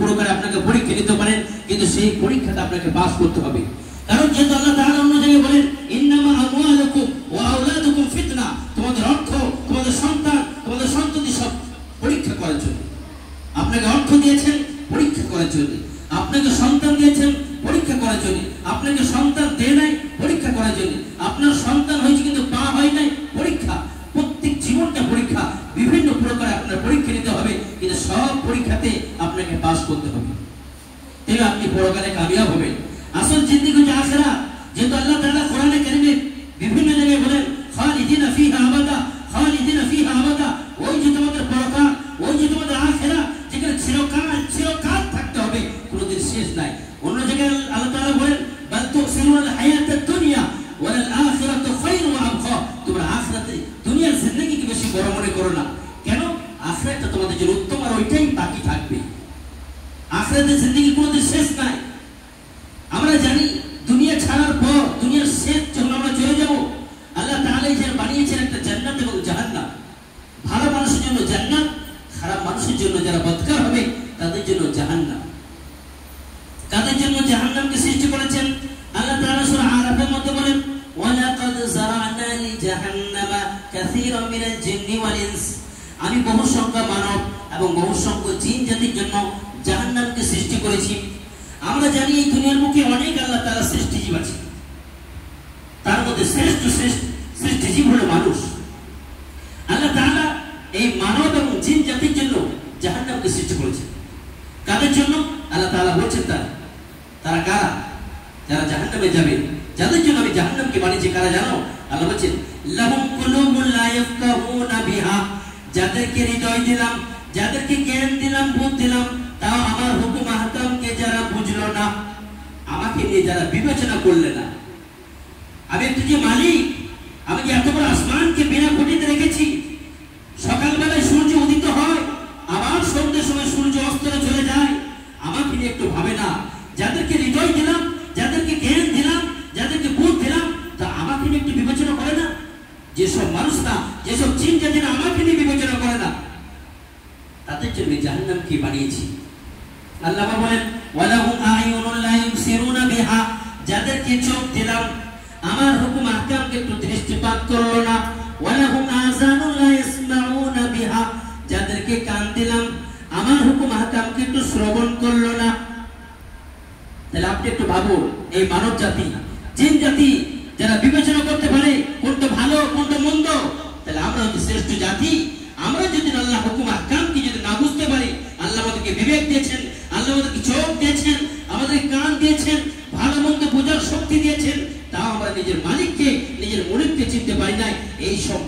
প্রকারে আপনাকে পরীক্ষা নিতে পারেন, কিন্তু সেই পরীক্ষাটা আপনাকে পাস করতে হবে। কারণ যেহেতু আল্লাহ তাআলা অন্য জায়গায় বলেন ইন্নামা আমওয়ালুকুম ওয়া আওলাদুকুম ফিতনা, তোমাদের অর্থ, তোমাদের সন্তান, তোমাদের সন্ততি সব পরীক্ষা করার জন্য। আপনাকে অর্থ দিয়েছেন পরীক্ষা করার জন্য, আপনাকে সন্তান দিয়েছেন পরীক্ষা করার জন্য, আপনাকে সন্তান দেয় নাই পরীক্ষা করার জন্য, আপনার সন্তান হয়েছে কিন্তু পা হয় নাই পরীক্ষা। প্রত্যেক জীবনটা পরীক্ষা, বিভিন্ন প্রকারে আপনার পরীক্ষা নিতে হবে, কিন্তু সব পরীক্ষাতে আপনাকে পাস করতে হবে, তাহলে আপনি পরকালে কামিয়াব হবেন। আসল জিন্দেগি হচ্ছে আখিরাত। যেহেতু আল্লাহ তাআলা কোরআনে কারিমে বিভিন্ন জায়গায় বলেন খালিদিনা ফিহা আবাদা, খালিদিনা ফিহা আবাদা, ওই যে তোমাদের পরকাল, ওই যে তোমাদের আখিরাত, যেখানে চিরকাল থাকতে হবে, কোনোদিন শেষ নাই। অন্য জায়গায় আল্লাহ তাআলা বলেন বাল তুসিরুনাল হায়াতাদ দুনিয়া ওয়াল আখিরাতু খায়রুন ওয়া আবকা, তোমরা আখিরাতে দুনিয়ার জিন্দেগিকে বেশি বড় মনে করো না। কেন? আখিরাতটা তোমাদের জন্য উত্তম, আর ওইটাই বাকি থাকবে। আখিরাতের জিন্দেগি কোনোদিন শেষ নাই। আমরা জানি দুনিয়া ছাড়ার পর, দুনিয়ার শেষ যখন আমরা চলে যাব, আল্লাহ তাআলা এখানে বানিয়েছেন একটা জান্নাত এবং জাহান্নাম। ভালো মানুষের জন্য জান্নাত, খারাপ মানুষের জন্য যারা বদকার হবে তাদের জন্য জাহান্নাম। তাদের জন্য জাহান্নামকে সৃষ্টি করেছেন আল্লাহ তাআলা সূরা আরাফের মধ্যে বলেন ওয়ালাকাদ যারা'না লিজাহান্নামা কাসীরাম মিনাল জিন্নি ওয়াল ইনস, আমি বহু সংখ্যক মানব এবং বহু সংখ্যক জিন জাতির জন্য জাহান্নামকে সৃষ্টি করেছি। আমরা জানি এই দুনিয়ার মুখে অনেক আল্লাহ তাআলা সৃষ্টিজীব আছে, তার মধ্যে শ্রেষ্ঠ সৃষ্টিজীব হলো মানুষ। আল্লাহ তাআলা এই মানব এবং জিন জাতির জন্য জাহান্নামকে সৃষ্টি করেছেন। কাদের জন্য? আল্লাহ তাআলা বলছেন তারা কারা? যারা জাহান্নামে যাবে, যাদের জন্য আমি জাহান্নামকে বানিয়েছি। কারা জানো? আল্লাহ বলছেন লাহুম কুলুবুন লা ইয়াফকাহুনা বিহা, যাদেরকে হৃদয় দিলাম, যাদেরকে জ্ঞান দিলাম, বুদ্ধি দিলাম, তাও আমার হুকুম আহকামকে যারা বুঝলো না, আমাকে নিয়ে যারা বিবেচনা করলে না। আমি একটু যে মালিক, আমি যে এত বড় আসমানকে বিনা খুঁটিতে রেখেছি, সকালবেলায় সূর্য উদিত হয়, আবার সন্ধ্যের সময় সূর্য অস্তরে চলে যায়, আমাকে নিয়ে একটু ভাবে না। যাদেরকে হৃদয় দিলাম, যাদেরকে জ্ঞান দিলাম, যাদেরকে বুদ্ধি দিলাম, তা আমাকে নিয়ে একটু বিবেচনা করে না। যেসব মানুষরা, যেসব জিন জাতিরা আমাকে নিয়ে বিবেচনা করে না, তাদের জন্য জাহান্নামকে বানিয়েছি। আল্লাহ বলেন ওয়ালাহুম আ'য়ুনুন লা ইউবসিরুনা বিহা, যাদেরকে চোখ দিলাম, আমার হুকুম আহকামকে একটু দৃষ্টিপাত করলো না। ওয়ালাহুম আযানুন লা ইয়াসমাউনা বিহা, যাদেরকে কান দিলাম, আমার হুকুম আহকামকে একটু শ্রবণ করলো না। তাহলে আপনি একটু ভাবুন, এই মানব জাতি, জিন জাতি যারা বিবেচনা করতে পারে কোনটা ভালো কোনটা মন্দ, তাহলে আমরা হচ্ছে শ্রেষ্ঠ জাতি। আমরা যদি আল্লাহ হুকুম আহকামকে যদি না বুঝতে পারি, আল্লাহ আমাদেরকে বিবেক দিয়েছেন, আল্লাহ আমাদেরকে চোখ দিয়েছেন, আমাদের কান দিয়েছেন, ভালো মন্দ বোঝার শক্তি দিয়েছেন, তাও আমরা নিজের মালিককে, নিজের মুনিবকে চিনতে পারি নাই। এইসব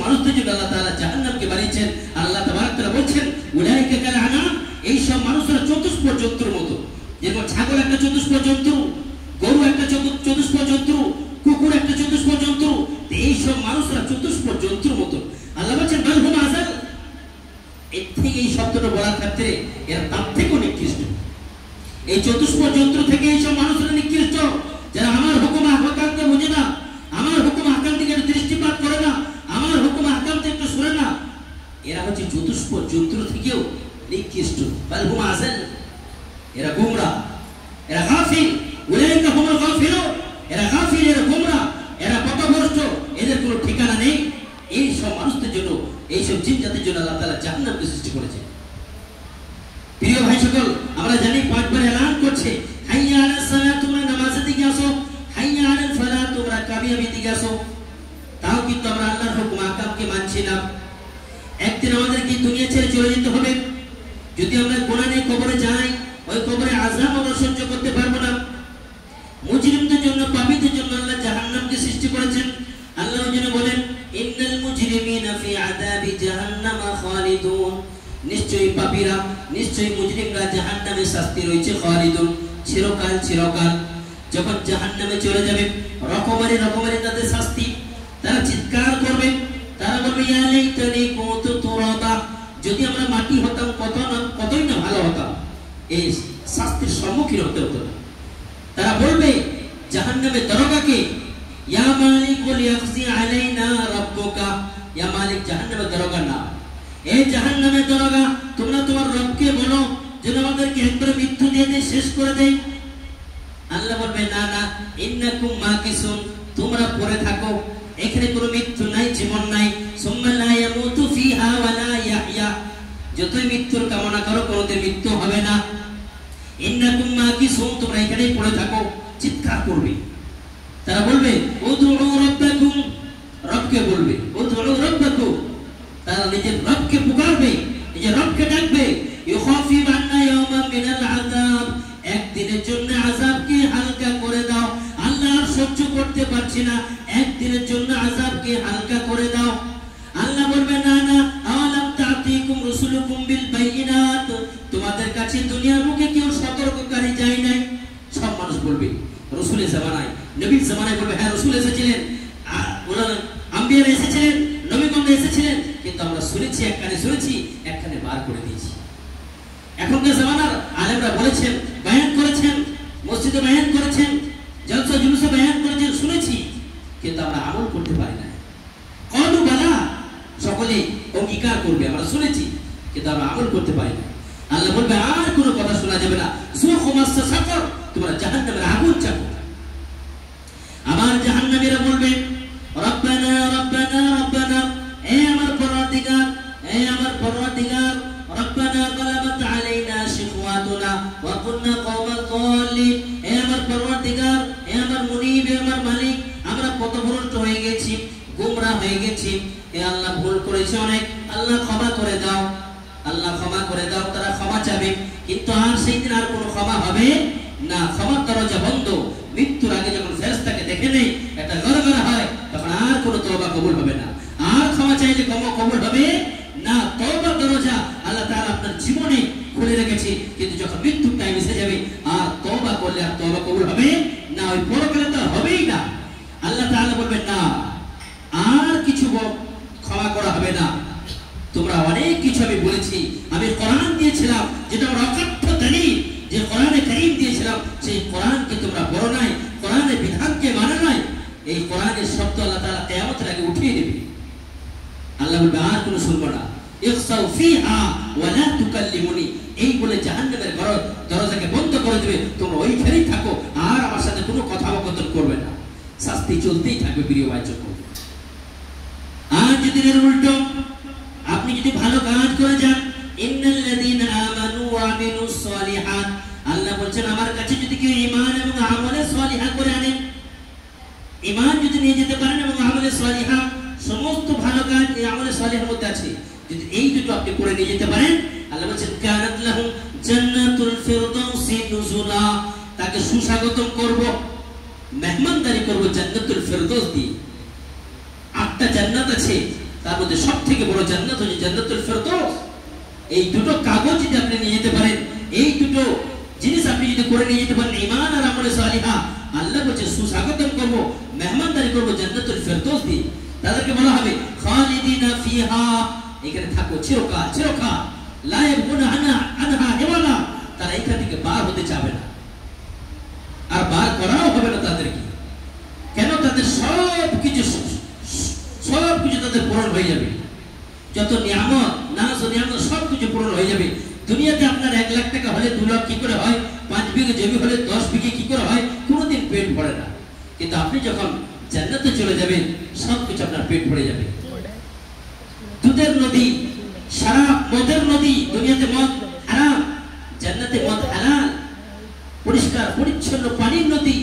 মানুষদের জন্য আল্লাহ তাআলা জাহান্নামকে বানিয়েছেন। আল্লাহ তাবারক তাআলা বলছেন উলাইকা কাল আনাম, এইসব মানুষরা চতুষ্প জন্তুর মতো। যেমন ছাগল একটা চতুষ্প জন্তু, গরু একটা চতুষ্প জন্তু, কুকুর একটা চতুষ্প জন্তু, এইসব মানুষরা চতুষ্প জন্তুর মতো। আল্লাহ বলছেন বাল হুম আযাল, এর থেকে এই শব্দটা বলার ক্ষেত্রে এরা তার থেকেও নিকৃষ্ট। এই চতুষ্প জন্তু থেকে এইসব মানুষরা নিকৃষ্ট, যারা আমার হুকুম আহকামকে বুঝে না, আমার হুকুম আহকাম থেকে দৃষ্টিপাত করে না, আমার হুকুম আহকাম থেকে একটু শুনে না, এরা হচ্ছে চতুষ্প জন্তু থেকেও নিকৃষ্ট। বাল হুম আযাল, এরা গুমরাহ, এরা গাফিল। উলাইকা হুমুল গাফিলুন, এরা গাফিল, এরা গুমরাহ, এরা পথভ্রষ্ট, এদের কোনো ঠিকানা নেই। এই সব মানুষদের জন্য, এই সব জিন জাতির জন্য আল্লাহ তাআলা জাহান্নামকে সৃষ্টি করেছে। প্রিয় ভাই সকল, আমরা জানি পাঁচবার এলান করছে হাইয়া আলাস সালাত, তোমরা নামাজের দিকে আসো, হাইয়া আলাল ফালাহ, তোমরা কামিয়াবির দিকে আসো। তাও কিন্তু আমরা আল্লাহর হুকুম আহকামকে মানছি না। একদিন আমাদেরকে দুনিয়া ছেড়ে চলে যেতে হবে। যদি আমরা গুনাহ নিয়ে কবরে যাই, ওই কবরে আযাব আমরা সহ্য করতে পারবো না। মুজরিমদের জন্য, পাপীদের জন্য আল্লাহ জাহান্নামকে সৃষ্টি করেছেন। আল্লাহ যেন বলেন ইন্নাল মুজরিমিনা ফি আযাবি জাহান্নামা খালিদুন, নিশ্চয়ই পাপীরা, নিশ্চয়ই মুজরিমরা জাহান্নামে শাস্তি রয়েছে খালিদুন, চিরকাল চিরকাল। যখন জাহান্নামে চলে যাবে, রকমারি তাদের শাস্তি, তারা চিৎকার করবে, তারা বলবে ইয়া লাইতানি কুনতু তুরাবা, যদি আমরা মাটি হতাম কতই না ভালো হতাম। এই শাস্তির সম্মুখীন হতে হতো না। তারা বলবে জাহান্নামের দরগাকে ইয়া মালিক লিয়াকজি আলাইনা রাব্বুকা, ইয়া মালিক, জাহান্নামের দরগা না, এই জাহান্নামের দরগা তোমরা তোমার রবকে বলো যেন আমাদেরকে একবারে মৃত্যু দিয়ে দিয়ে শেষ করে দেয়। আল্লাহ বলবে না না, ইন্নাকুম মাকিসুন, তোমরা পড়ে থাকো, এখানে কোনো মৃত্যু নাই, জীবন নাই। সুম্মা লা ইয়ামুতু ফিহা ওয়া লা ইয়াহইয়া, যতই মৃত্যুর কামনা করো কোনোদিন মৃত্যু হবে না। ইন্নাকুম মাকিসুন, তোমরা এখানেই পড়ে থাকো। চিৎকার করবে, তারা বলবে উদউ রাব্বাকুম, রবকে বলবে উদউ রাব্বাকুম, তারা নিজের রবকে পুকারবে, নিজের রবকে ডাকবে। ইউখাফিফ আন্না ইয়াওমান মিনাল আযাব, একদিনের জন্য আযাবকে হালকা করে দাও, আল্লাহ আর সহ্য করতে পারছি না, একদিনের জন্য আযাবকে হালকা করে দাও। আল্লাহ বলবে না না, আওয়ালাম তা'তিকুম রাসূলুকুম বিল বাইয়িনাত, তোমাদের কাছে দুনিয়ার মুখে কেউ সতর্ককারী যায় নাই। সব মানুষ বলবে রাসূলের জামানায়, নবীর জামানায় বলবে হ্যাঁ রাসূল এসেছিলেন, আম্বিয়া এসেছিলেন, নবীগণ এসেছিলেন, কিন্তু আমরা শুনেছি, এক কানে শুনেছি, এক কানে বার করে দিয়েছি। এখনকার জামানার আলেমরা বলেছেন, বয়ান করেছেন, মসজিদে বয়ান করেছেন, জলসা জুলুসে বয়ান করেছেন, শুনেছি, কিন্তু আমরা আমল করতে পারি না। কলু বালা, সকলে অঙ্গীকার করবে আমরা শুনেছি, কিন্তু আমরা আমল করতে পারি না। আল্লাহ বলবে আর কোনো কথা শোনা যাবে না, সুখমাসা সাকর, তোমরা জাহান্নামের আগুন চাপো। আবার জাহান্নামীরা বলবে রব্বানা রব্বানা রব্বানা, হে আমার পরওয়ারদিগার, হে আমার পরওয়ারদিগার, রব্বানা গালাবাত আলাইনা শিকওয়াতুনা ওয়া কুননা কওমান যালিম, হে আমার পরওয়ারদিগার, হে আমার মুনিব, হে আমার মালিক, আমরা পথভ্রষ্ট হয়ে গেছি, গোমরাহ হয়ে গেছি, হে আল্লাহ ভুল করেছি অনেক, আল্লাহ ক্ষমা করে দাও, আল্লাহ ক্ষমা করে দাও। তারা ক্ষমা চাবে, কিন্তু আর সেই দিন আর কোনো ক্ষমা হবে না, ক্ষমার দরজা বন্ধ। মৃত্যুর আগে যখন ফেরেশতাকে দেখে নেই, একটা গড়গড় হয়, তখন আর কোনো তওবা কবুল হবে না, আর ক্ষমা চাইলে ক্ষমা কবুল হবে না। তওবার দরজা আল্লাহ তাআলা আপনার জীবনে খুলে রেখেছে, কিন্তু যখন মৃত্যুর টাইম এসে যাবে, আর তওবা করলে আর তওবা কবুল হবে না, ওই পরকালে তো হবেই না। আল্লাহ তাআলা বলবেন না, আর কিছু ক্ষমা করা হবে না। তোমরা অনেক কিছু আমি বলেছি, আমি কোরআন দিয়েছিলাম, যেটা আমার অকথ্য দলিল, যে কোরআনে কারীম দিয়েছিলাম, সেই কোরআনকে তোমরা পড়ো নাই, কোরআনের বিধানকে মানো নাই, এই কোরআনের শব্দ আল্লাহ তাআলা কিয়ামতের আগে উঠিয়ে দেবে। আল্লাহ বলবে আর কোনো শুনবো না, ইখসাউ ফিহা ওয়া লা তুকাল্লিমুনি, এই বলে জাহান্নামের দরজাকে বন্ধ করে দেবে, তোমরা ওইখানেই থাকো, আর আমার সাথে কোনো কথাবার্তা করবে না, শাস্তি চলতেই থাকবে। প্রিয় ভাইচক, আর যদি এর উল্টো আপনি যদি ভালো কাজ করে যান, ইন্নাল্লাযীনা আমানু ওয়া আমিলুস সালিহাত, আল্লাহ বলেন আমার কাছে যদি কেউ ঈমান এবং আমলে সালিহা করে আনে, ঈমান যদি নিয়ে যেতে পারেন এবং আমলে সালিহা, সমস্ত ভালো কাজ এই আমলে সালিহার মধ্যে আছে, যদি এই দুটো আপনি করে নিয়ে যেতে পারেন, আল্লাহ বলেন কানাত লাহুম জান্নাতুল ফিরদাউসি নুজুলা, তাকে সুস্বাগতম করব, মেহমানদারি করব জান্নাতুল ফিরদাউস দিয়ে। 8টা জান্নাত আছে, তার মধ্যে সবথেকে বড় জান্নাত হচ্ছে জান্নাতুল ফিরদাউস। এই দুটো কাগজ যদি আপনি নিয়ে যেতে পারেন, এই দুটো জিনিস আপনি যদি করে নিয়ে যেতে পারেন, ঈমান আর আমলে সালিহা, আল্লাহ বলছে সুস্বাগতম করব, মেহমানদারি করব জান্নাতুল ফিরদাউস দিয়ে। তাদেরকে বলা হবে খালিদিনা ফিহা, এখানে থাকো চিরকাল চিরকাল, লা ইয়াবগুনা আনহা হিওয়ালা, তারা এখান থেকে বার হতে চাবে না, আর বার করাও হবে না তাদেরকে। কেন? তাদের সব কিছু তাদের পূরণ হয়ে যাবে, যত নিয়ামত নাজ ও নিয়ামত সব কিছু পূরণ হয়ে যাবে। দুনিয়াতে আপনার 1 লাখ টাকা হলে 2 লাখ কি করে হয়, 5 বিঘে জমি হলে 10 বিঘে কি করে হয়, কোনোদিন পেট ভরে না। কিন্তু আপনি যখন জান্নাতে চলে যাবেন, সব কিছু আপনার পেট ভরে যাবে। দুধের নদী, সারা মদের নদী, দুনিয়াতে মদ হারাম, জান্নাতে মদ হালাল, পরিষ্কার পরিচ্ছন্ন পানির নদী,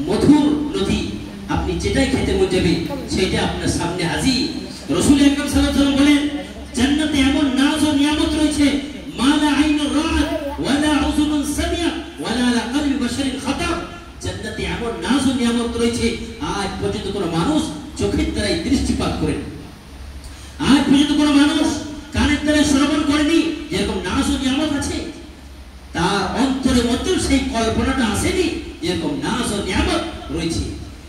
মধুর নদী, আপনি যেটাই খেতে মন যাবে সেটা আপনার সামনে হাজির। রাসূল আকরাম সাল্লাল্লাহু আলাইহি ওয়াসাল্লাম বলেন, জান্নাতে এমন নাজ ও নিয়ামত রয়েছে, মা লা আইনুর রাআত ওয়া লা উযুনুন সামিআত ওয়া লা আলা কলবি বাশারিন খাতার। জান্নাতে এমন নাজ ও নিয়ামত রয়েছে, আজ পর্যন্ত কোনো মানুষ চোখের দ্বারাই দৃষ্টিপাত করেনি, আজ পর্যন্ত কোনো মানুষ কানের দ্বারা শ্রবণ করেনি। যেরকম নাজ ও নিয়ামত আছে, তার অন্তরের মধ্যে সেই কল্পনাটা আসেনি যেরকম নাজ ও নিয়ামত রয়েছে।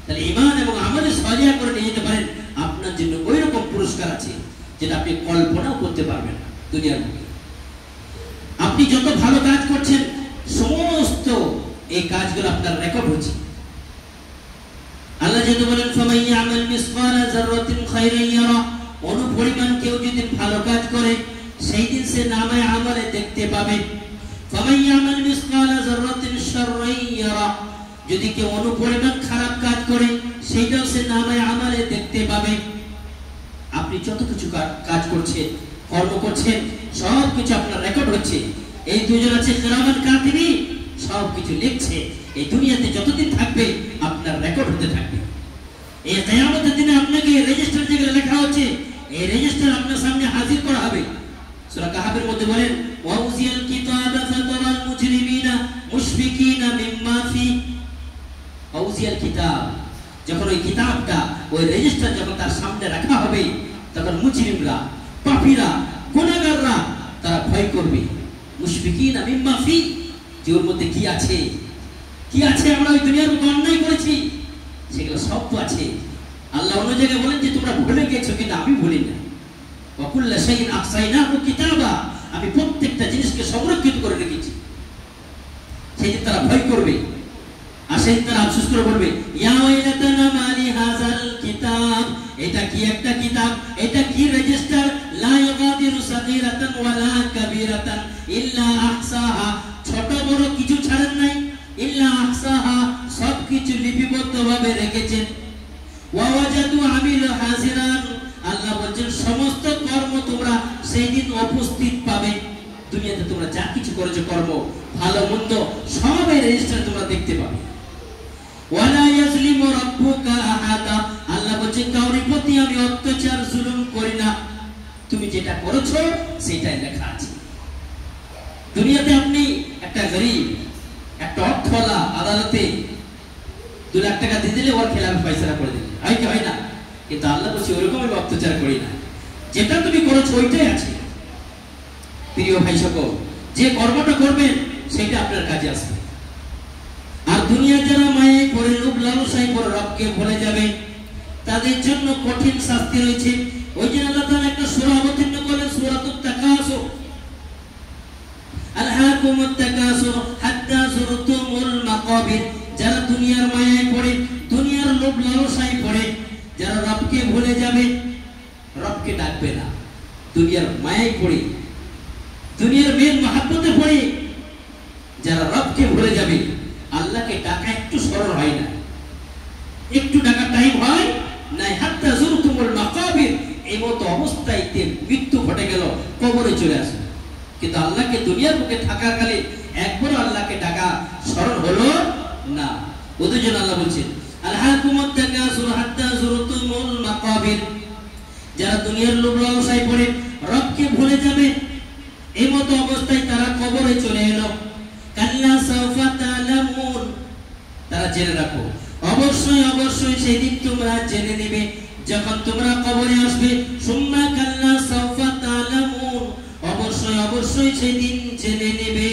তাহলে ঈমান এবং আমলে সালিহা করে নিয়ে যেতে পারেন, আপনার জন্য ওই রকম পুরস্কার আছে যেটা আপনি কল্পনাও করতে পারবেন না দুনিয়ার মধ্যে। আপনি যত ভালো কাজ করছেন, সমস্ত এই কাজগুলো আপনার রেকর্ড হচ্ছে। আল্লাহ যেহেতু বলেন ফামান ইয়ামাল মিসকালা যাররাতিন খায়রান ইয়ারা, অনুপরিমাণ কেউ যদি ভালো কাজ করে, সেই দিন সে নামায়ে আমলে দেখতে দেখতে পাবে। ফামান ইয়ামাল মিসকালা যাররাতিন শাররান ইয়ারা, যদি কেউ অনুপরিমাণ খারাপ কাজ করে সেটাও সে নামে আমালে দেখতে পাবে। আপনি যত কিছু কাজ করছেন, কর্ম করছেন, সব কিছু আপনার রেকর্ড হচ্ছে। এই দুজন আছে কিরামান কাতিবিন, সব কিছু লিখছে। এই দুনিয়াতে যতদিন থাকবে আপনার রেকর্ড হতে থাকবে। এই কিয়ামতের দিনে আপনাকে রেজিস্টার যেগুলো লেখা হচ্ছে, এই রেজিস্টার আপনার সামনে হাজির করা হবে। সূরা কাহাফের মধ্যে বলেন ওয়াউজিয়াল কিতাবা ফাতারাল মুজরিমিনা মুশফিকিনা মিম্মা ফি। ওয়াউজিয়াল কিতাব, যখন ওই কিতাবটা, ওই রেজিস্টার যখন তার সামনে রাখা হবে, তখন মুজরিমরা, পাপীরা, গুনাহগাররা তারা ভয় করবে। মুশফিকিনা মিম্মা ফি, যে ওর মধ্যে কি আছে, কি আছে, আমরা ওই দুনিয়ার মধ্যে অন্যায় করেছি সেগুলো সব তো আছে। আল্লাহ অন্য জায়গায় বলেন যে তোমরা ভুলে গেছো, কিন্তু আমি ভুলি না। ওয়াকুল্লা শাইইন আহসাইনাহু কিতাবা, আমি প্রত্যেকটা জিনিসকে সংরক্ষিত করে রেখেছি। সেই দিন তারা ভয় করবে, আর সেই দিন তারা আফসোস করে বলবে ইয়া ওয়াইলাতানা মালি হাযাল কিতাব, এটা কি একটা কিতাব, এটা কি রেজিস্টার, লা ইউগাদিরু সাগীরাতান ওয়ালা কাবীরাতান ইল্লা আহসাহা, ছোট বড় কিছু ছাড়েন নাই, ইল্লা আহসাহা, সব কিছু লিপিবদ্ধভাবে রেখেছেন। ওয়া ওয়াজাদু আমিল হাজিরান, আল্লাহ বলেন সমস্ত কর্ম তোমরা সেই দিন উপস্থিত পাবে। দুনিয়াতে তোমরা যা কিছু করেছো, কর্ম ভালো মন্দ, সব এই রেজিস্টার তোমরা দেখতে পাবে। ওয়ালা ইয়াজলিমু রাব্বুকা আহাদা, আল্লাহ বলেন কাউরির প্রতি আমি অত্যাচার জুলুম করি না, তুমি যেটা করেছো সেটাই লেখা আছে। দুনিয়াতে আপনি একটা গরীব, একটা অর্থওয়ালা আদালতে 2 লাখ টাকা দিয়ে দিলে ওর খেলাফ ফয়সালা করে দিলে, হয় কি হয় না? কিন্তু আল্লাহ বলছে ওরকম আমি অত্যাচার করি না, যেটা তুমি করেছো ওইটাই আছে। প্রিয় ভাই সকল, যে কর্মটা করবেন সেটা আপনার কাজে আসবে। আর দুনিয়া যারা মায়ে পড়ে, লোভ লালসায় পড়ে রবকে ভুলে যাবে, তাদের জন্য কঠিন শাস্তি রয়েছে। ওই যে আল্লাহ তাআলা একটা সূরা অবতীর্ণ করলেন, সূরাতুত তাকাসুর, আলহাকুমুত তাকাসুর হাত্তা যুরতুমুল মাকাবির। যারা দুনিয়ার মায়ায় পড়ে, দুনিয়ার লোভ লালসায় পড়ে, যারা রবকে ভুলে যাবে, রবকে ডাকবে না, দুনিয়ার মায়ায় পড়ে, দুনিয়ার মেল মহব্বতে পড়ে যারা রবকে ভুলে যাবে, আল্লাহকে ডাকা একটু সরল হয় না, একটু ডাকা টাইম হয় না। হাত্তা যুরতুমুল মাকাবির, এই মতো অবস্থায় মৃত্যু ঘটে গেল, কবরে চলে আসে। কিন্তু আল্লাহকে দুনিয়ার বুকে থাকাকালে একবার আল্লাহকে ডাকা সরল হলো না। ওদের জন্য আল্লাহ বলছেন আলহাকুমুত তাকাসুর হাত্তা যুরতুমুল মাকাবির, যারা দুনিয়ার লোভ লালসায় পড়ে রবকে ভুলে যাবে, এই মতো অবস্থায় তারা কবরে চলে এলো। কাল্লা সাওফা তা'লামুন, তারা জেনে রাখো, অবশ্যই অবশ্যই সেদিন তোমরা জেনে নেবে যখন তোমরা কবরে আসবে। সুম্মা কাল্লা সাওফা তা'লামুন, অবশ্যই অবশ্যই সেদিন জেনে নেবে।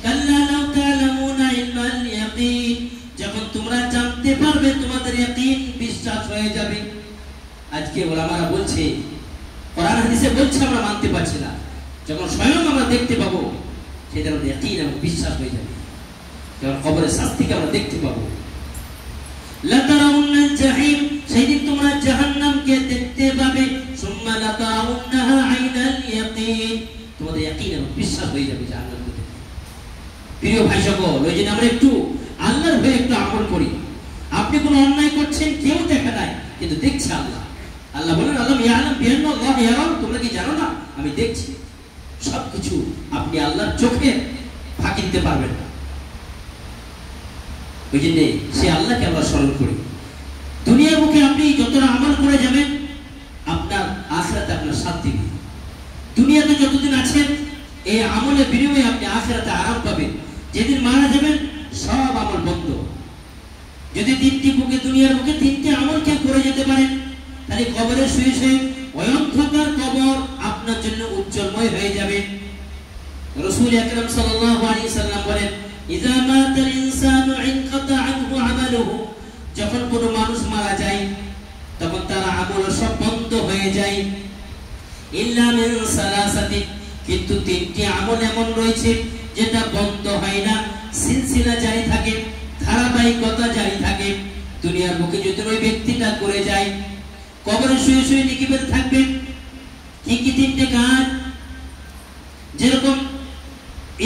কাল্লা লাউ তা'লামুনা ইলমাল ইয়াকিন, যখন তোমরা জানতে পারবে, তোমাদের ইয়াকিন বিশ্বাস হয়ে যাবে। আজকে ওলামারা বলছে, কোরআন হাদিসে বলছে, আমরা মানতে পারছি না, যখন স্বয়ং আমরা দেখতে পাবো সেটা আমাদের ইয়াকিন এবং বিশ্বাস হয়ে যাবে। যখন কবরের শাস্তিকে আমরা দেখতে পাবো, লা তারাউন্নাল জাহিম, সেদিন তোমরা জাহান্নামকে দেখতে পাবে। সুম্মা লা তারাউন্নাহা আইনাল ইয়াকিন, তোমাদের ইয়াকিন এবং বিশ্বাস হয়ে যাবে জাহান্নামকে দেখতে। প্রিয় ভাই সকল, ওই জন্য আমরা একটু আল্লাহর ভয়ে একটু আমল করি। আপনি কোনো অন্যায় করছেন, কেউ দেখে নাই, কিন্তু দেখছে আল্লাহ। আল্লাহ বলেন আল্লাহ ইয়ালাম বিআন্নাল্লাহ ইয়ারাম, তোমরা কি জানো না আমি দেখছি সবকিছু। আপনি আল্লাহর চোখে ফাঁকি দিতে পারবেন না। ওই জন্য সে আল্লাহকে আমরা স্মরণ করি। দুনিয়ার মুখে আপনি যতটা আমল করে যাবেন, আপনার আখিরাতে আপনার শান্তি দিবে। দুনিয়াতে যতদিন আছেন, এই আমলের বিনিময়ে আপনি আখিরাতে আরাম পাবেন। যেদিন মারা যাবেন সব আমল বন্ধ। যদি 3টি বুকে, দুনিয়ার বুকে 3টি আমল কেউ করে যেতে পারেন, তাহলে কবরে শুয়ে শুয়ে অন্ধকার কবর আপনার জন্য উজ্জ্বলময় হয়ে যাবে। রাসূল আকরাম সাল্লাল্লাহু আলাইহি সাল্লাম বলেন ইযা মাতাল ইনসানু ইনকাতা আনহু আমালুহু, যখন কোনো মানুষ মারা যায় তখন তার আমল সব বন্ধ হয়ে যায়। ইল্লা মিন সালাসাতি, কিন্তু 3টি আমল এমন রয়েছে যেটা বন্ধ হয় না, সিলসিলা জারি থাকে, ধারাবাহিকতা জারি থাকে। দুনিয়ার বুকে যদি ওই ব্যক্তিটা করে যায়, কবরে শুয়ে শুয়ে নিকিবের থাকবে। কি কি 3টে কাজ? যেরকম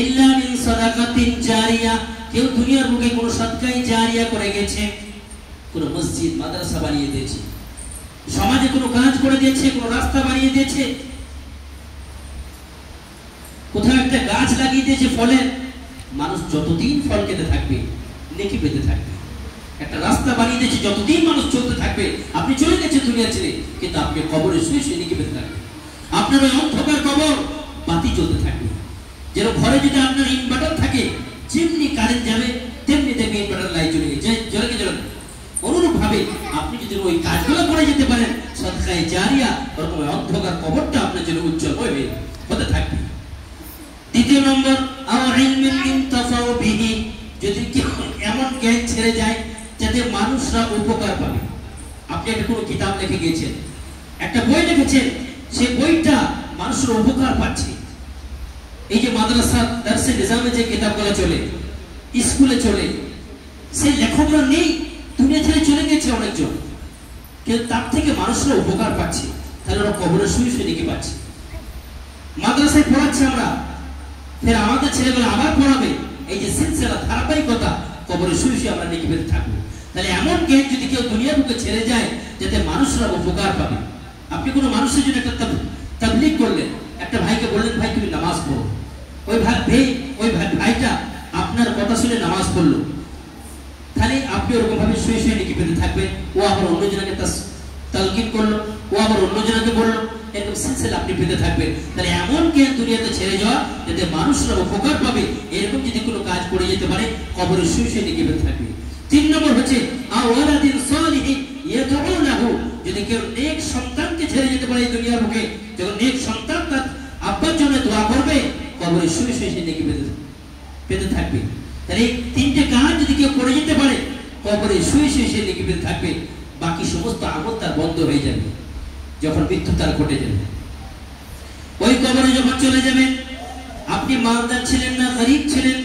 ইল্লা মিন সাদাকাতিন জারিয়া, কেউ দুনিয়ার বুকে কোনো সাদকায়ে জারিয়া করে গেছে, কোনো মসজিদ মাদ্রাসা বানিয়ে দিয়েছে, সমাজে কোনো কাজ করে দিয়েছে, কোনো রাস্তা বানিয়ে দিয়েছে, কোথাও একটা গাছ লাগিয়ে দিয়েছে ফলের, মানুষ যতদিন ফল খেতে থাকবে নেকি পেতে থাকবে। একটা রাস্তা বানিয়ে দিয়েছে, যতদিন মানুষ চলতে থাকবে, আপনি চলে গেছেন দুনিয়া ছেড়ে, কিন্তু আপনি কবরে শুয়ে শুয়ে নেকি পেতে থাকবে। আপনার ওই অন্ধকার কবর বাতি জ্বলতে থাকবে। যেন ঘরে যদি আপনার ইনভার্টার থাকে, যেমনি কারেন্ট যাবে তেমনি দেখবে ইনভার্টার লাইট জ্বলে গেছে, জ্বলে জ্বলে। অনুরূপ ভাবে আপনি যদি ওই কাজগুলো করে যেতে পারেন সাদকায়ে জারিয়া, ওরকম অন্ধকার কবরটা আপনার জন্য উজ্জ্বল হতে থাকবে। দ্বিতীয় নম্বর, আর ইলমিন ইনতাফাউ বিহি, যদি কেউ এমন জ্ঞান ছেড়ে যায় যাতে মানুষরা উপকার পাবে। আপনি একটা কোনো কিতাব লিখে গিয়েছেন, একটা বই লিখেছেন, সেই বইটা মানুষের উপকার পাচ্ছে। এই যে মাদ্রাসা দারসে নিজামে যে কিতাবগুলো চলে, স্কুলে চলে, সেই লেখকরা নেই, দুনিয়া ছেড়ে চলে গেছে অনেকজন, কিন্তু তার থেকে মানুষরা উপকার পাচ্ছে, তাহলে ওরা কবরে শুয়ে শুয়ে নেকি পাচ্ছে। মাদ্রাসায় পড়াচ্ছে আমরা, ফের আমাদের ছেলেগুলো আবার পড়াবে, এই যে সিলসিলা ধারাবাহিকতা, কবরে শুয়ে শুয়ে আমরা নেকি পেতে থাকবো। তাহলে এমন জ্ঞান যদি কেউ দুনিয়ার বুকে ছেড়ে যায় যাতে মানুষরা উপকার পাবে। আপনি কোনো মানুষের জন্য একটা তাবলীগ করলেন, একটা ভাইকে বললেন ভাই তুমি নামাজ পড়ো, ওই ভাইটা আপনার কথা শুনে নামাজ পড়লো, তাহলে আপনি ওরকম ভাবে শুয়ে শুয়ে নেকি পেতে থাকবেন। ও আবার অন্যজনকে তালকিন করলো, ও আবার অন্যজনকে বললো, এরকম সিলসিলা আপনি পেতে থাকবেন। তাহলে এমন জ্ঞান দুনিয়াতে ছেড়ে যাওয়া যাতে মানুষরা উপকার পাবে, এরকম যদি কোনো কাজ করে যেতে পারে কবরে শুয়ে শুয়ে নেকি পেতে থাকবে। 3 নম্বর হচ্ছে আওয়ালাদিন সালিহিন ইয়াদউ লাহু, যদি কেউ নেক সন্তানকে ছেড়ে যেতে পারে এই দুনিয়ার বুকে, যখন নেক সন্তান তার আব্বার জন্য দোয়া করবে, কবরে শুয়ে শুয়ে সে নেকি পেতে থাকবে। তাহলে এই 3টে কাজ যদি কেউ করে যেতে পারে কবরে শুয়ে শুয়ে সে নেকি পেতে থাকবে। বাকি সমস্ত আমল তার বন্ধ হয়ে যাবে যখন মৃত্যু তার ঘটে যাবে। ওই কবরে যখন চলে যাবেন, আপনি মালদার ছিলেন না গরিব ছিলেন,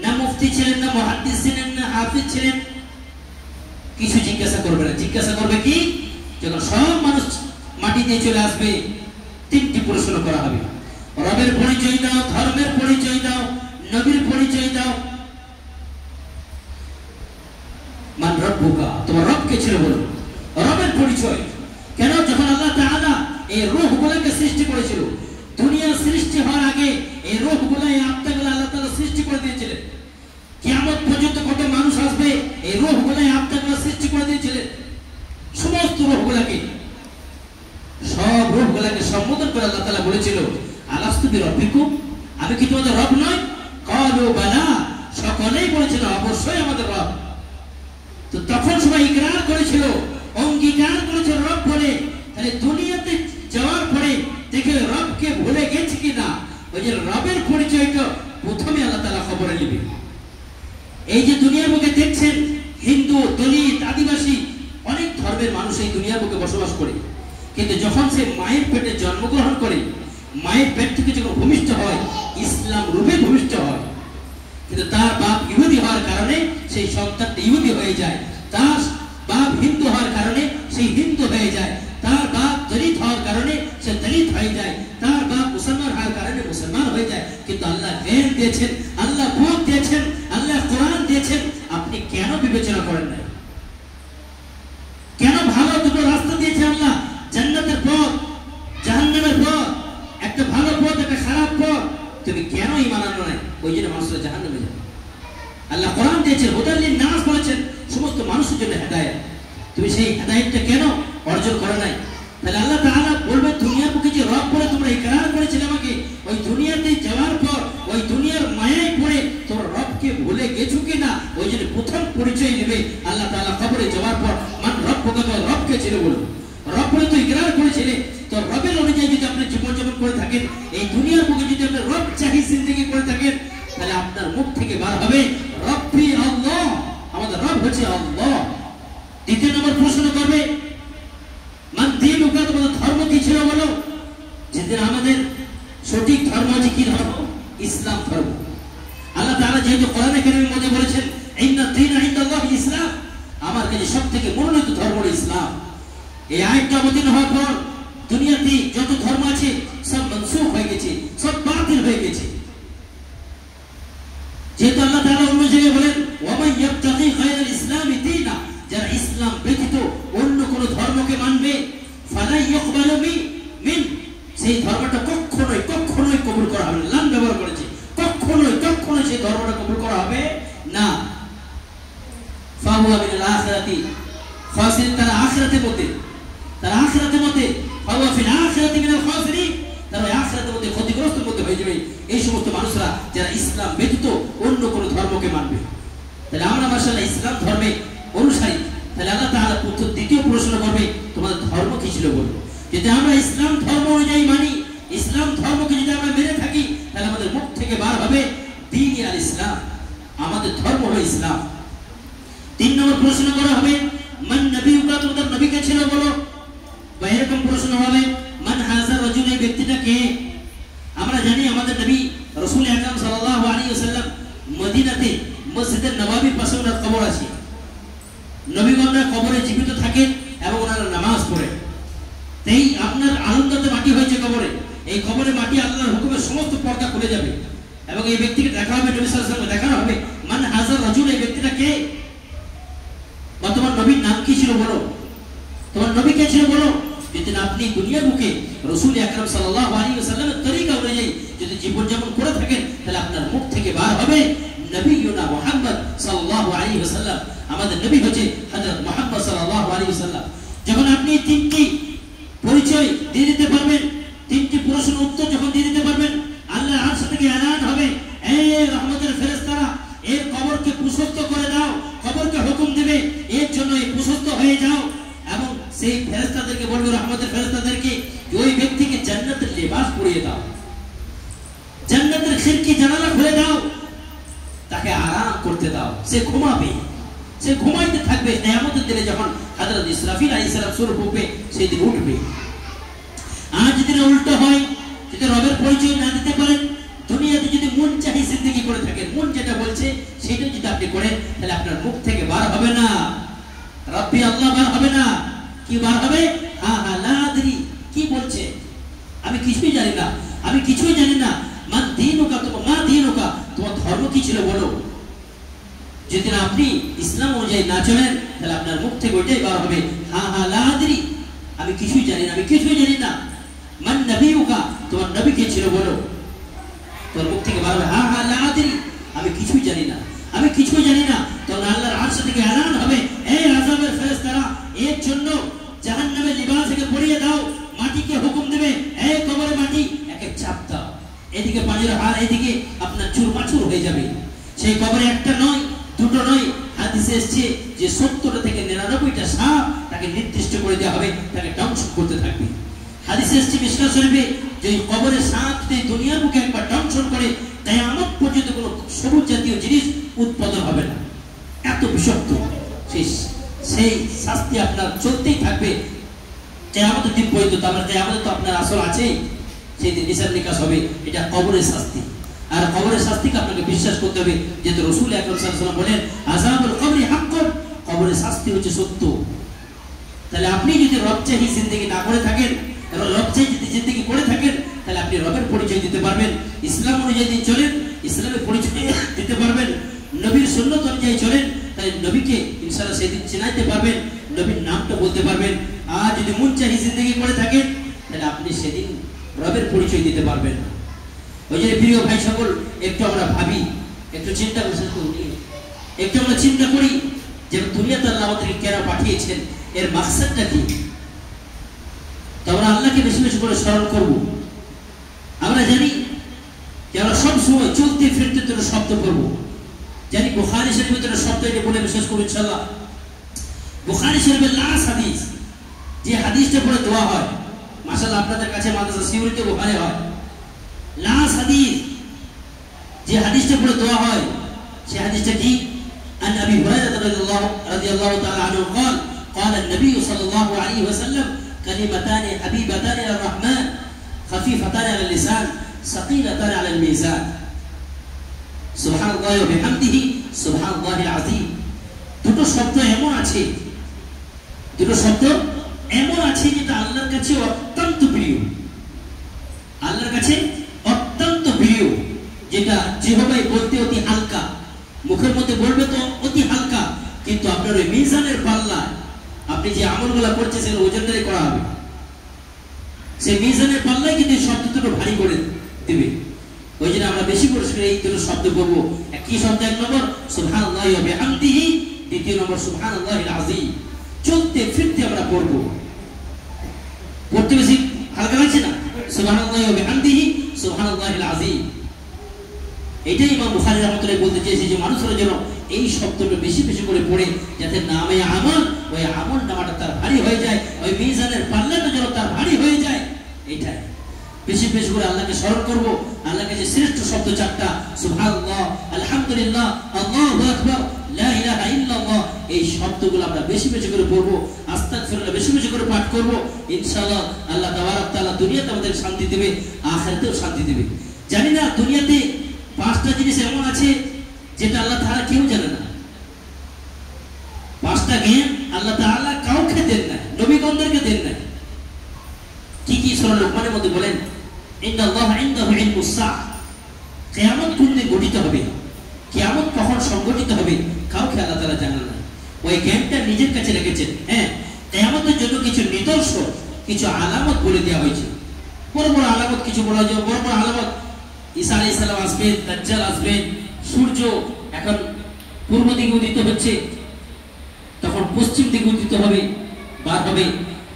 না মুফতি ছিলেন, না মুহাদ্দিস ছিলেন, না হাফিজ ছিলেন, কিছু জিজ্ঞাসা করবে না। জিজ্ঞাসা করবে কি? যখন সব মানুষ মাটি দিয়ে চলে আসবে, 3টি প্রশ্ন করা হবে। রবের পরিচয় দাও, ধর্মের পরিচয় দাও, নবীর পরিচয় দাও। মান রব্বুকা, তোমার রব কে ছিল বলো। রবের পরিচয় কেন? যখন আল্লাহ তাআলা এই রূহগুলোকে সৃষ্টি করেছিল, দুনিয়া সৃষ্টি হওয়ার আগে এই রূহগুলো, এই আত্মাগুলো আল্লাহ তাআলা সৃষ্টি করে দিয়েছিলেন। কিয়ামত পর্যন্ত কত মানুষ আসবে, এই রূহগুলো, এই আত্মাগুলো সৃষ্টি করে দিয়েছিলেন। সমস্ত রূহগুলোকে, সব রূহগুলোকে সম্বোধন করে আল্লাহ তাআলা বলেছিল, আলাস্তু বিরব্বিকুম, আমি কি তোমাদের রব নয়? ক্বালু বালা, সকলেই বলেছিল অবশ্যই আমাদের রব। তো তখন সবাই ইকরার করেছিল, অঙ্গীকার করেছিল রব বলে। তাহলে দুনিয়াতে যাওয়ার পরে দেখে রবকে ভুলে গেছে কিনা, ওই যে রবের পরিচয়টা প্রথমে আল্লাহ তাআলা খবরে নেবে। এই যে দুনিয়ার বুকে দেখছেন হিন্দু, দলিত, আদিবাসী, অনেক ধর্মের মানুষ এই দুনিয়ার বুকে বসবাস করে, কিন্তু যখন সে মায়ের পেটে জন্মগ্রহণ করে, মায়ের পেট থেকে যখন ভূমিষ্ঠ হয়, ইসলাম রূপে ভূমিষ্ঠ হয়, কিন্তু তার বাপ ইহুদি হওয়ার কারণে সেই সন্তানটা ইহুদি হয়ে যায়, তার বাপ হিন্দু হওয়ার কারণে সেই হিন্দু হয়ে যায়, তার বাপ দলিত হওয়ার কারণে সে দলিত হয়ে যায়, তার বাপ মুসলমান হওয়ার কারণে মুসলমান হয়ে যায়। কিন্তু আল্লাহ জ্ঞান দিয়েছেন, আল্লাহ বুঝ দিয়েছেন, আল্লাহ কোরআন দিয়েছেন, আপনি কেন বিবেচনা করেন না? কেন ভালো দুটো রাস্তা দিয়েছে আল্লাহ, জান্নাতের পথ, জাহান্নামের পথ, একটা ভালো পথ, একটা খারাপ পথ, তুমি কেন ঈমান আনো না? ওই জন্য মানুষরা জাহান্নামে যাবে। আল্লাহ কোরআন দিয়েছেন, হুদাল্লিন নাস বলেছেন, সমস্ত মানুষের জন্য হেদায়েত। তুমি সেই হেদায়েতটা কেন অর্জন করো নাই? তাহলে আল্লাহ তাআলা বলবে, দুনিয়ার বুকে যে রব বলে তোমরা ইকরার করেছিলে আমাকে, ওই দুনিয়াতে যাওয়ার পর ওই দুনিয়ার মায়ায় পড়ে তোমরা রবকে ভুলে গেছো কিনা, ওই জন্য প্রথম পরিচয় নেবে আল্লাহ তাআলা কবরে যাওয়ার পর। মান রব্বুকা, তোমার রবকে ছিল বলো। রব বলে তো ইকরার করেছিলে, তো রবের অনুযায়ী যদি আপনি জীবনযাপন করে থাকেন, এই দুনিয়ার বুকে যদি আপনি রব চাহি জিন্দেগি করে থাকেন, তাহলে আপনার মুখ থেকে বার হবে রব্বি আল্লাহ, আমাদের রব হচ্ছে আল্লাহ। দ্বিতীয় নম্বর প্রশ্ন করবে, মান দীনুকা, তোমাদের ধর্ম কি ছিল বলো। যেদিন আমাদের সঠিক ধর্ম আছে, কি ধর্ম? ইসলাম ধর্ম। আল্লাহ তাআলা যেহেতু কোরআনে কারীমের মধ্যে বলেছেন, ইন্না দীনা ইনদাল্লাহি ইসলাম, আমার কাছে সবথেকে মনোনীত ধর্ম হলো ইসলাম। এই আয়াতটা অবতীর্ণ হওয়ার পর দুনিয়াতে যত ধর্ম আছে সব মনসুখ হয়ে গেছে, সব বাতিল হয়ে গেছে। যেহেতু আল্লাহ তাআলা অন্য জায়গায় বলেন ওয়ামান ইয়াবতাগি গায়রাল ইসলামি দীনা, যারা ইসলাম ব্যতীত অন্য কোন ধর্মকে মানবে ফালা ইউকবালু মিন, সেই ধর্মটা কখনোই কবুল করা হবে না। লাম ব্যবহার করেছে, কখনোই সেই ধর্মটা কবুল করা হবে না। ফাহুয়া মিনাল আখিরাতি খাসিরিন, তারা আখিরাতের মধ্যে ফাহুয়া ফিল আখিরাতি মিনাল খাসিরিন, তারা আখিরাতের মধ্যে ক্ষতিগ্রস্তের মধ্যে হয়ে যাবে এই সমস্ত মানুষরা যারা ইসলাম ব্যতীত অন্য কোন ধর্মকে মানবে। তাহলে আমরা মাশাআল্লাহ ইসলাম ধর্মে অনুসারী, তাহলে আল্লাহ তাআলা দ্বিতীয় প্রশ্ন করবে তোমাদের ধর্ম কি ছিল বলো। যদি আমরা ইসলাম ধর্ম অনুযায়ী মানি, ইসলাম ধর্মকে যদি আমরা মেনে থাকি, তাহলে আমাদের মুখ থেকে বার হবে দ্বীন আল ইসলাম, আমাদের ধর্ম হলো ইসলাম। 3 নম্বর প্রশ্ন করা হবে মান নবিয়ুকা, তোমাদের নবী কে ছিল বলো। বা এরকম প্রশ্ন হবে মান হাযা রাজুল, এই ব্যক্তিটা কে। আমরা জানি আমাদের নবী রাসূল আকরাম সাল্লাল্লাহু আলাইহি ওয়াসাল্লাম মদিনাতে মসজিদের নববীর পাশে ওনার কবর আছে। নবীগণরা কবরে জীবিত থাকেন এবং ওনারা নামাজ পড়েন। এই আপনার আনন্দতে মাটি হয়েছে কবরে, এই কবরে মাটি আল্লাহর হুকুমে সমস্ত পর্দা খুলে যাবে এবং এই ব্যক্তিকে দেখা হবে, নবী সাল্লাল্লাহু আলাইহি ওয়াসাল্লাম দেখানো হবে মান হাযা রাজুল, এই ব্যক্তিটা কে। বা তোমার নবীর নাম কি ছিল বলো, তোমার নবী কে ছিল বলো। যদি আপনি দুনিয়ার মুখে রাসূল আকরাম সাল্লাল্লাহু আলাইহি ওয়াসাল্লামের তরিকা অনুযায়ী যদি জীবনযাপন করে থাকেন, তাহলে আপনার মুখ থেকে বার হবে নবিয়ুনা মুহাম্মদ সাল্লাল্লাহু আলাইহি ওয়াসাল্লাম, আমাদের নবী হচ্ছে হযরত মুহাম্মদ সাল্লাল্লাহু আলাইহি ওয়াসাল্লাম। যখন আপনি 3টি পরিচয় দিয়ে দিতে পারবেন, 3টি প্রশ্নের উত্তর যখন দিয়ে দিতে পারবেন, আল্লাহর আরশ থেকে এলান হবে এই রহমতের ফেরেশতারা এর কবরকে প্রশস্ত করে দাও, কবরকে হুকুম দেবে এর জন্য এই প্রশস্ত হয়ে যাও। এবং সেই ফেরেশতাদেরকে বলবে, রহমতের ফেরেশতাদেরকে, ওই ব্যক্তিকে জান্নাতের লিবাস পরিয়ে দাও, জান্নাতের খিড়কি জানালা খুলে দাও, তাকে আরাম করতে দাও, সে ঘুমাবে, সে ঘুমাইতে থাকবে। কিয়ামতের দিনে যখন হযরত ইসরাফিল আলাইহিস সালাম সূর ফুঁকবে, সেই দিন উঠবে। আর যদি উল্টো হয়, যদি রবের পরিচয় না দিতে পারেন, দুনিয়াতে যদি মন চাহি জিন্দেগি করে থাকেন, মন যেটা বলছে সেটা যদি আপনি করেন, তাহলে আপনার মুখ থেকে বার হবে না রব্বি আল্লাহ, বার হবে না। কি বার হবে? হা হা লা আদরি, কি বলছে আমি কিছুই জানি না, আমি কিছুই জানি না। মা দীনুকা, তোমার ধর্ম কি ছিল বলো। যদি না আপনি ইসলাম অনুযায়ী না চলেন, তাহলে আপনার মুখ থেকে ওইটাই বার হবে হা হা লা আদরি, আমি কিছুই জানি না, আমি কিছুই জানি না। মান নবিয়ুকা, তোমার নবী কে ছিল বলো। তোমার মুখ থেকে বার হবে হা হা লা আদরি, আমি কিছুই জানি না, আমি কিছুই জানি না। তখন আল্লাহর আরশ থেকে এলান হবে এই আযাবের ফেরেশতারা এর জন্য জাহান্নামের লিবাসকে পরিয়ে দাও, মাটিকে হুকুম দেবে এই কবরে মাটি একে চাপ দাও, এদিকে পানির হার, এদিকে আপনার চুরমাচুর হয়ে যাবে। সেই কবরে একটা নয়, দুটো নয়, হাদিসে এসেছে যে 70টা থেকে 99টা সাপ তাকে নির্দিষ্ট করে দেওয়া হবে, তাকে দংশন করতে থাকবে। হাদিসে এসেছে মিশকাত শরীফে যে কবরে সাপ যদি দুনিয়ার মুখে একবার দংশন করে, কিয়ামত পর্যন্ত কোনো সবুজ জাতীয় জিনিস উৎপাদন হবে না, এত বিষাক্ত। সেই শাস্তি আপনার চলতেই থাকবে কিয়ামতের দিন পর্যন্ত। তারপরে কিয়ামতে তো আপনার আসল আছেই, সেই দিন হিসাব নিকাশ হবে। এটা কবরের শাস্তি, আর কবরের শাস্তিকে আপনাকে বিশ্বাস করতে হবে, যেহেতু রাসূল আকরাম সাল্লাল্লাহু আলাইহি ওয়াসাল্লাম বলেন আযাবুল কবরি হাক্কুন, কবরের শাস্তি হচ্ছে সত্য। তাহলে আপনি যদি রবচাহি জিন্দেগি না করে থাকেন, রবচাহি যদি জিন্দেগি করে থাকেন, তাহলে আপনি রবের পরিচয় দিতে পারবেন। ইসলাম অনুযায়ী যদি চলেন, ইসলামের পরিচয় দিতে পারবেন। নবীর সুন্নাত অনুযায়ী চলেন, তাহলে নবীকে ইনশাআল্লাহ সেদিন চিনাইতে পারবেন, নবীর নামটা বলতে পারবেন। আর যদি মন চাহি জিন্দেগি করে থাকেন, তাহলে আপনি সেদিন রবের পরিচয় দিতে পারবেন না। ওই যে প্রিয় ভাই সকল, একটু আমরা ভাবি, একটু চিন্তা করি, একটু আমরা চিন্তা করি যে দুনিয়াতে আল্লাহ আমাদেরকে কেন পাঠিয়েছেন, এর মাকসাদটা কি। তো আমরা আল্লাহকে বেশি বেশি করে স্মরণ করব। আমরা জানি যে আমরা সব সময় চলতে ফিরতে জন্য শব্দ করব। জানি বুখারী শরীফের জন্য শব্দ, এটা বলে বিশেষ করে ইনশাআল্লাহ বুখারী শরীফের লাস্ট হাদিস, যে হাদিসটা পড়ে দোয়া হয়, মাশাআল্লাহ আপনাদের কাছে মাদ্রাসা সিউরিতে বুখারী হয়, লাস্ট হাদিস যে হাদিসটা পড়ে দোয়া হয়, সেই হাদিসটা কি? আন আবি হুরায়রা রাদিয়াল্লাহু তাআলা আনহু قال قال النبي صلى الله عليه وسلم كلمتان حبيبتان الى الرحمن خفيفتان على اللسان ثقيلتان على الميزان سبحان الله وبحمده سبحان الله العظيم। দুটো শব্দ এমন আছে, দুটো শব্দ এমন আছে যেটা আল্লাহর কাছে অত্যন্ত প্রিয়, আল্লাহর কাছে অত্যন্ত প্রিয়। যেটা যেভাবে বলতে অতি হালকা, মুখের মধ্যে বলবে তো অতি হালকা, কিন্তু আপনার ওই মিজানের পাল্লা আপনি যে আমলগুলা করছেন সেগুলো ওজনদারি করা হবে। সেই মিজানের পাল্লাই কিন্তু শব্দ দুটো ভারী করে দেবে। ওই জন্য আমরা বেশি করে এই দুটো শব্দ বলবো। কি শব্দ? এক নম্বর সুবহানাল্লাহি ওয়া বিহামদিহি, দ্বিতীয় নম্বর সুবহানাল্লাহিল আযীম। চলতে ফিরতে আমরা পড়বো, পড়তে বেশি হালকা লাগছে না? সুবহানাল্লাহি ওয়া বিহামদিহি সুবহানাল্লাহিল আযীম। এটাই ইমাম বুখারী রাহমাতুল্লাহ বলতে চেয়েছে যে মানুষের যেন এই শব্দটা বেশি বেশি করে পড়ে, যাতে নামে আমল, ওই আমল নামাটা তার ভারী হয়ে যায়, ওই মিজানের পাল্লাটা যেন তার ভারী হয়ে যায়। এটাই বেশি বেশি করে আল্লাহকে স্মরণ করব। আল্লাহকে যে শ্রেষ্ঠ শব্দ চারটা, সুবহানাল্লাহ, আলহামদুলিল্লাহ, আল্লাহু আকবার, লা ইলাহা ইল্লাল্লাহ, এই শব্দগুলো আমরা বেশি বেশি করে পড়ব। আস্তাগফিরুল্লাহ বেশি বেশি করে পাঠ করব। ইনশাআল্লাহ আল্লাহ তাবারক তাআলা দুনিয়াতে আমাদের শান্তি দেবে, আখিরাতেও শান্তি দেবে। জানি না দুনিয়াতে 5টা জিনিস এমন আছে যেটা আল্লাহ তাআলা কেউ জানে না। 5টা জ্ঞান আল্লাহ তাআলা কাউকে দেন না, নবীগণদেরকে দেন না। কি কি? সূরা লোকমানের মধ্যে বলেন, ইন্নাল্লাহা ইনদাহু ইলমুস সাআহ, কিয়ামত কোন দিন ঘটিত হবে, কিয়ামত কখন সংঘটিত হবে, কাউকে আল্লাহ তাআলা জানেন না। ওই জ্ঞানটা নিজের কাছে রেখেছেন। হ্যাঁ, কিয়ামতের জন্য কিছু নিদর্শন, কিছু আলামত বলে দেওয়া হয়েছে। বড় বড় আলামত কিছু বলা যায়। বড় বড় আলামত, ঈসা আলাইহিস সালাম আসবেন, দাজ্জাল আসবেন, সূর্য এখন পূর্ব দিকে উদিত হচ্ছে, তখন পশ্চিম দিকে উদিত হবে, বার হবে।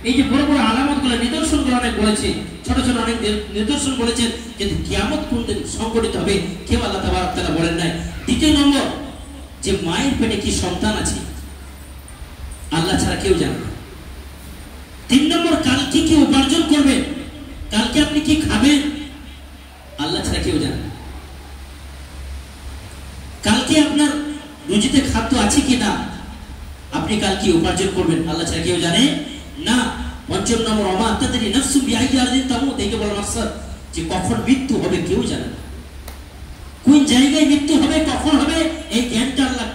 এই যে বড় বড় আলামতগুলো, নিদর্শনগুলো অনেক বলেছে, ছোট ছোট অনেক নিদর্শন বলেছেন, কিন্তু কিয়ামত কোন দিন সংঘটিত হবে কেউ আল্লাহ তাবারক তাআলা বলেন নাই। দ্বিতীয় নম্বর, যে মায়ের পেটে কি সন্তান আছে আল্লাহ ছাড়া কেউ জানে না। 3 নম্বর, কালকে কি উপার্জন করবেন, কালকে আপনি কি খাবেন, আল্লাহ ছাড়া কেউ জানে না। কালকে আপনার রুজিতে খাদ্য আছে কি না, আপনি কালকে উপার্জন করবেন, আল্লাহ ছাড়া কেউ জানে না। 5 নম্বর, ওমা তাদরি নাফসু বিআইয়ি আরদিন তামুত, এই যে বলা মাকসাদ, যে কখন মৃত্যু হবে কেউ জানে না। কোন জায়গায় মৃত্যু হবে, কখন হবে, এই জ্ঞানটা আল্লাহ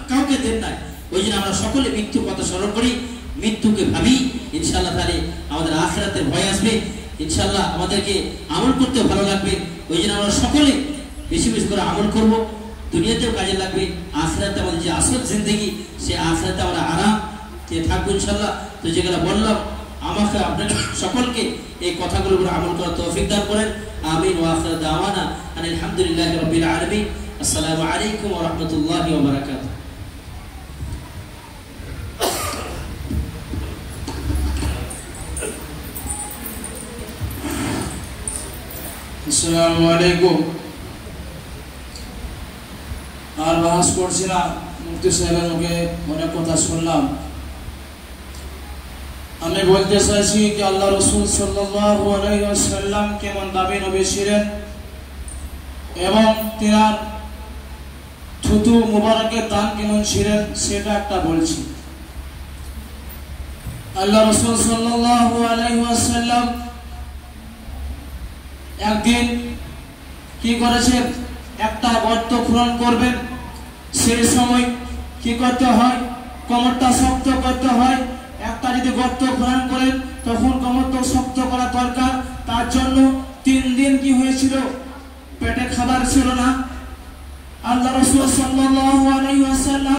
কাউকে দেন না। ওই জন্য আমরা সকলে মৃত্যুর কথা স্মরণ করি, মৃত্যুকে ভাবি। ইনশাআল্লাহ তাহলে আমাদের আখিরাতের ভয় আসবে, ইনশাআল্লাহ আমাদেরকে আমল করতে ভালো লাগবে। ওই জন্য আমরা সকলে বেশি বেশি করে আমল করব, দুনিয়াতেও কাজে লাগবে, আখিরাতে আমাদের যে আসল জিন্দেগি, সে আখিরাতে আমরা আরাম থাকবো ইনশাআল্লাহ। তো যেগুলো বললাম, আমাকে আপনাদের সকলকে এই কথাগুলোর উপর আমল করার তৌফিক দান করেন। আমিন। ওয়া আখিরু দাওয়ানা আলহামদুলিল্লাহি রাব্বিল আলামিন। আসসালামু আলাইকুম ওয়া রাহমাতুল্লাহি ওয়া বারাকাতুহু। আসসালামু আলাইকুম। আর বাহাস করছি না, মুফতি সাহেবের মুখে অনেক কথা শুনলাম। আমি বলতে চাইছি যে আল্লাহ রাসূল সাল্লাল্লাহু আলাইহি ওয়াসাল্লাম কেমন দাবি নবী ছিলেন এবং তিনার থুতু মুবারকের দান কেমন ছিলেন সেটা একটা বলছি। আল্লাহ রাসূল সাল্লাল্লাহু আলাইহি ওয়াসাল্লাম একদিন কি করেছেন, একটা গর্ত খনন করবেন, সেই সময় কি করতে হয়, কোমরটা শক্ত করতে হয়। একটা যদি গর্ত খনন করেন তখন কোমরটা শক্ত করা দরকার। তার জন্য 3 দিন কি হয়েছিল, পেটে খাবার ছিল না। আল্লাহ রাসূল সাল্লাল্লাহু আলাইহি ওয়াসাল্লাম